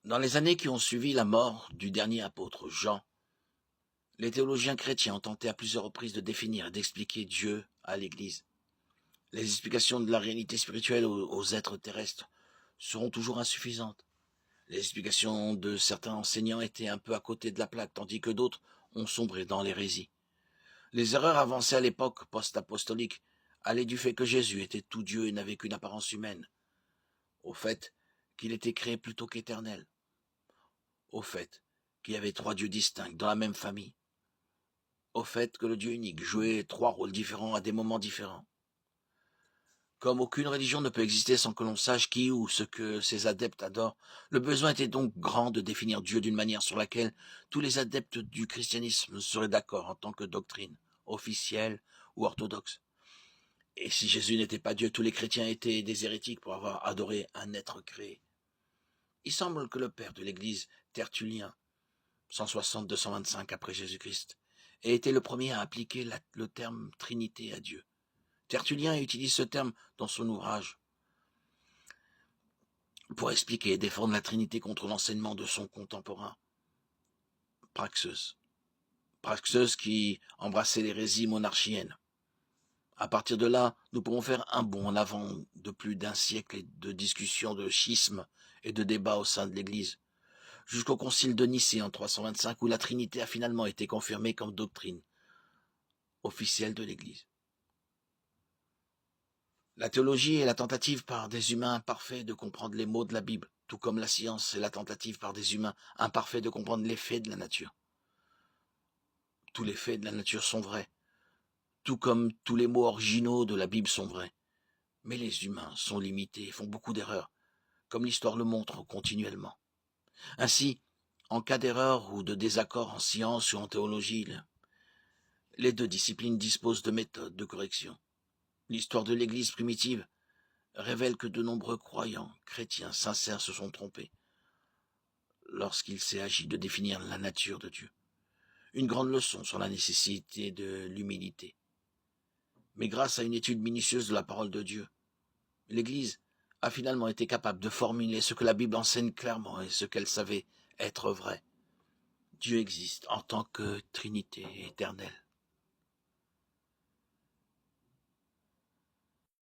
Dans les années qui ont suivi la mort du dernier apôtre, Jean, les théologiens chrétiens ont tenté à plusieurs reprises de définir et d'expliquer Dieu à l'Église. Les explications de la réalité spirituelle aux êtres terrestres seront toujours insuffisantes. Les explications de certains enseignants étaient un peu à côté de la plaque, tandis que d'autres ont sombré dans l'hérésie. Les erreurs avancées à l'époque post-apostolique allaient du fait que Jésus était tout Dieu et n'avait qu'une apparence humaine, au fait qu'il était créé plutôt qu'éternel, au fait qu'il y avait trois dieux distincts dans la même famille, au fait que le Dieu unique jouait trois rôles différents à des moments différents. Comme aucune religion ne peut exister sans que l'on sache qui ou ce que ses adeptes adorent, le besoin était donc grand de définir Dieu d'une manière sur laquelle tous les adeptes du christianisme seraient d'accord en tant que doctrine, officielle ou orthodoxe. Et si Jésus n'était pas Dieu, tous les chrétiens étaient des hérétiques pour avoir adoré un être créé. Il semble que le père de l'Église, Tertullien, 160-225 après Jésus-Christ, ait été le premier à appliquer le terme Trinité à Dieu. Tertullien utilise ce terme dans son ouvrage pour expliquer et défendre la Trinité contre l'enseignement de son contemporain, Praxeus. Praxeus qui embrassait l'hérésie monarchienne. À partir de là, nous pourrons faire un bond en avant de plus d'un siècle de discussions, de schismes et de débats au sein de l'Église, jusqu'au concile de Nicée en 325 où la Trinité a finalement été confirmée comme doctrine officielle de l'Église. La théologie est la tentative par des humains imparfaits de comprendre les mots de la Bible, tout comme la science est la tentative par des humains imparfaits de comprendre les faits de la nature. Tous les faits de la nature sont vrais, tout comme tous les mots originaux de la Bible sont vrais. Mais les humains sont limités et font beaucoup d'erreurs, comme l'histoire le montre continuellement. Ainsi, en cas d'erreur ou de désaccord en science ou en théologie, les deux disciplines disposent de méthodes de correction. L'histoire de l'Église primitive révèle que de nombreux croyants chrétiens sincères se sont trompés lorsqu'il s'est agi de définir la nature de Dieu. Une grande leçon sur la nécessité de l'humilité. Mais grâce à une étude minutieuse de la parole de Dieu, l'Église a finalement été capable de formuler ce que la Bible enseigne clairement et ce qu'elle savait être vrai. Dieu existe en tant que Trinité éternelle.